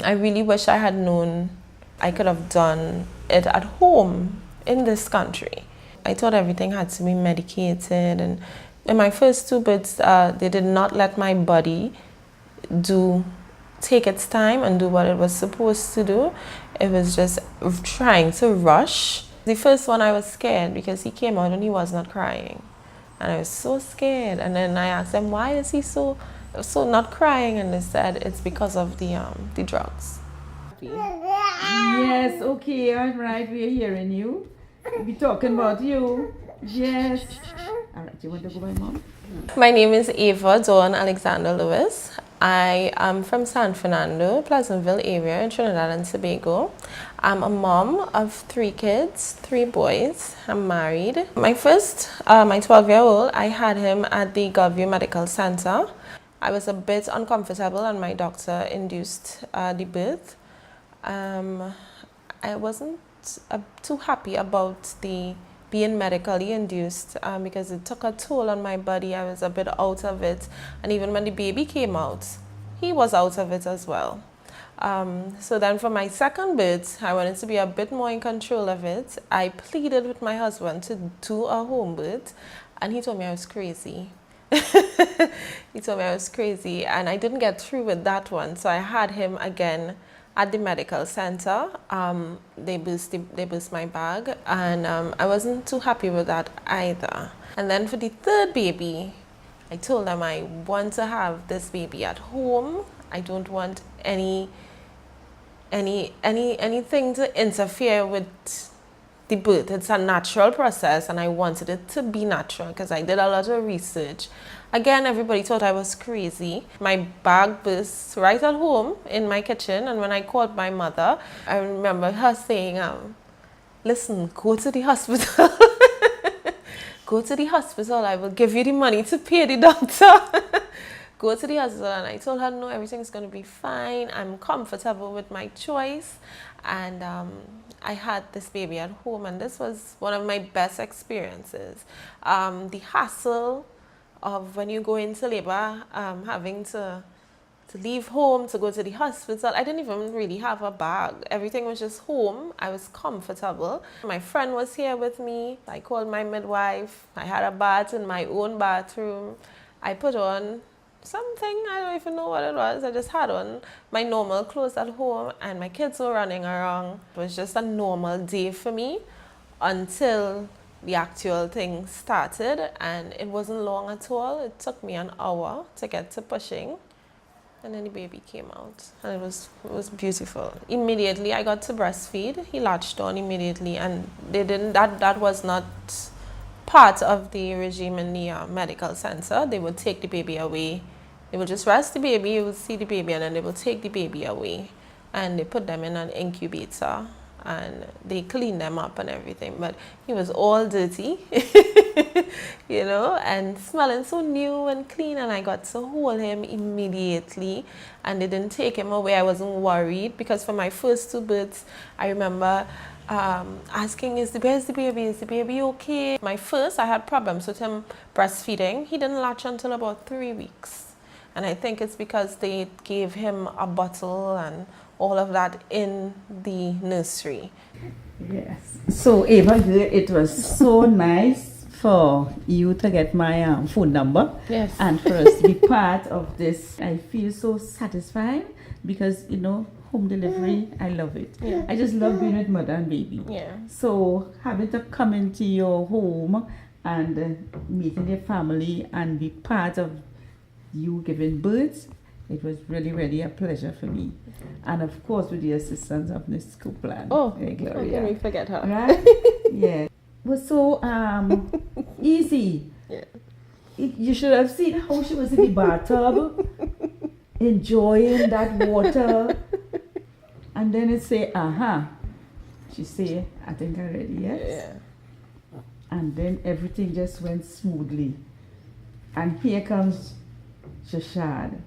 I really wish I had known I could have done it at home in this country. I thought everything had to be medicated, and in my first two births, they did not let my body take its time and do what it was supposed to do. It was just trying to rush. The first one I was scared because he came out and he was not crying. And I was so scared. And then I asked them, why is he so not crying? And they said it's because of the drugs. Yes, okay, all right, we're hearing you. We're talking about you. Yes. All right, you want to go by mom? My name is Ava-Dawn Alexander-Lewis. I am from San Fernando, Pleasantville area in Trinidad and Tobago. I'm a mom of 3 kids, 3 boys. I'm married. My 12-year-old, I had him at the Gulfview Medical Center. I was a bit uncomfortable and my doctor induced the birth. I wasn't too happy about being medically induced because it took a toll on my body. I was a bit out of it, and even when the baby came out, he was out of it as well. So then for my second birth, I wanted to be a bit more in control of it. I pleaded with my husband to do a home birth, and he told me I was crazy. He told me I was crazy, and I didn't get through with that one, so I had him again at the medical center. They burst my bag, and I wasn't too happy with that either. And then for the third baby, I told them I want to have this baby at home. I don't want anything to interfere with the birth. It's a natural process, and I wanted it to be natural because I did a lot of research. Again, everybody thought I was crazy. My bag burst right at home in my kitchen, and when I called my mother, I remember her saying, listen, go to the hospital. Go to the hospital, I will give you the money to pay the doctor. Go to the hospital. And I told her, no, everything's going to be fine. I'm comfortable with my choice. And I had this baby at home, and this was one of my best experiences. The hassle of when you go into labor, having to leave home to go to the hospital. I didn't even really have a bag. Everything was just home. I was comfortable. My friend was here with me. I called my midwife. I had a bath in my own bathroom. I put on something, I don't even know what it was. I just had on my normal clothes at home, and my kids were running around. It was just a normal day for me until the actual thing started, and it wasn't long at all. It took me an hour to get to pushing, and then the baby came out, and it was beautiful. Immediately I got to breastfeed. He latched on immediately, and that was not part of the regime in the medical center. They would take the baby away. They would just rest the baby, you would see the baby, and then they would take the baby away, and they put them in an incubator, and they clean them up and everything. But he was all dirty, you know, and smelling so new and clean, and I got to hold him immediately, and they didn't take him away. I wasn't worried, because for my first 2 births, I remember asking, where's the baby? Is the baby okay? My first, I had problems with him breastfeeding. He didn't latch until about 3 weeks. And I think it's because they gave him a bottle and all of that in the nursery. Yes. So Ava, it was so nice for you to get my phone number. Yes. And for us to be part of this. I feel so satisfied because, you know, home delivery, I love it. Yeah. I just love being with mother and baby. Yeah. So having to come into your home and meeting your family and be part of you giving birth, it was really, really a pleasure for me. And of course, with the assistance of Miss Copeland. Oh, Gloria. how can we forget her? Right? Yeah. It was so easy. Yeah. You should have seen how she was in the bathtub, enjoying that water. And then it say, she say, I think I'm ready, yes? Yeah. And then everything just went smoothly. And here comes Shashad.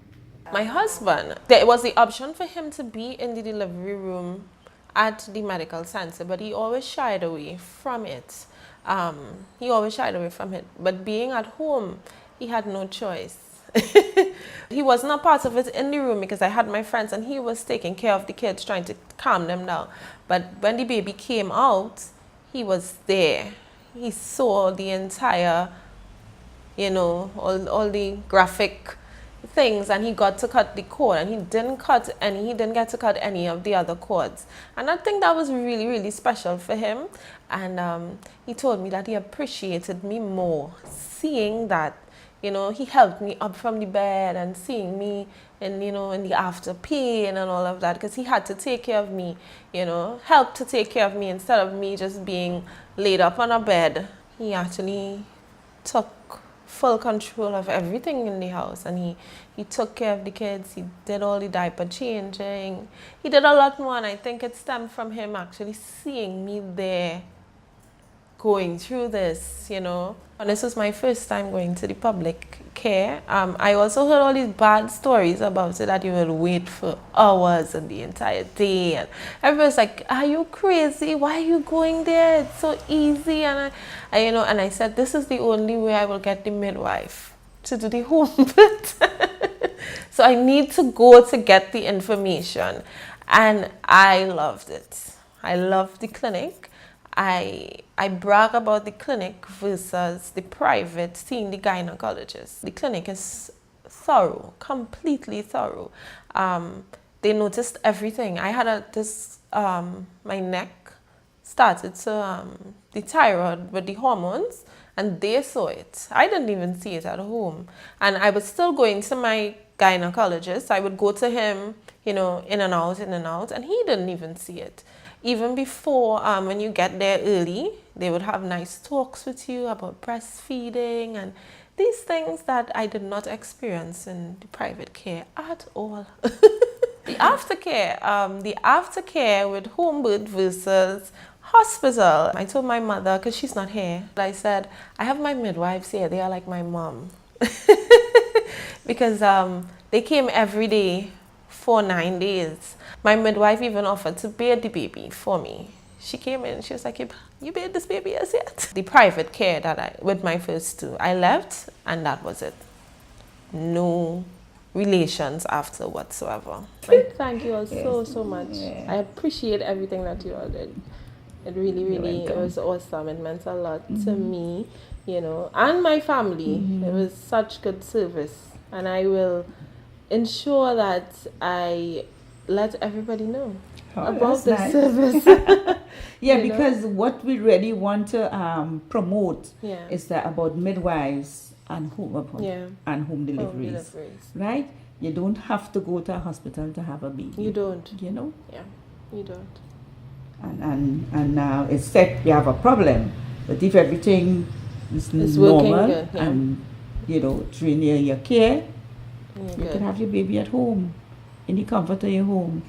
My husband, there was the option for him to be in the delivery room at the medical center, but he always shied away from it. But being at home, he had no choice. He was not part of it in the room because I had my friends and he was taking care of the kids, trying to calm them down. But when the baby came out, he was there. He saw the entire, you know, all the graphic things, and he got to cut the cord, and he didn't get to cut any of the other cords. And I think that was really, really special for him. And he told me that he appreciated me more, seeing that, you know, he helped me up from the bed and seeing me in, you know, in the after pain and all of that, because he had to take care of me, you know, help to take care of me instead of me just being laid up on a bed. He actually took full control of everything in the house, and he took care of the kids. He did all the diaper changing. He did a lot more, and I think it stemmed from him actually seeing me there going through this, you know. And this was my first time going to the public care. I also heard all these bad stories about it, that you will wait for hours and the entire day, and everybody's like, are you crazy? Why are you going there? It's so easy. And I you know, and I said, this is the only way I will get the midwife to do the home birth. So I need to go to get the information. And I loved it. I loved the clinic. I brag about the clinic versus the private, seeing the gynecologist. The clinic is thorough, completely thorough. They noticed everything. I had my neck started to, the thyroid with the hormones, and they saw it. I didn't even see it at home. And I was still going to my gynecologist. I would go to him, you know, in and out, and he didn't even see it. Even before, when you get there early, they would have nice talks with you about breastfeeding and these things that I did not experience in the private care at all. The aftercare with home birth versus hospital. I told my mother, because she's not here, I said, I have my midwives here. They are like my mom. Because they came every day for 9 days. My midwife even offered to bathe the baby for me. She came in, she was like, you bathed this baby as yet? The private care with my first two, I left, and that was it. No relations after whatsoever. Thank you all so much. Yeah. I appreciate everything that you all did. It really, it was awesome. It meant a lot to me, you know, and my family. It was such good service. And I will ensure that I let everybody know about this service. Yeah, because what we really want to promote is that about midwives and home deliveries, right? You don't have to go to a hospital to have a baby. You don't. You know? Yeah, you don't. And now it's said we have a problem, but if everything is normal good, and, you know, train your care, you can have your baby at home, in the comfort of your home.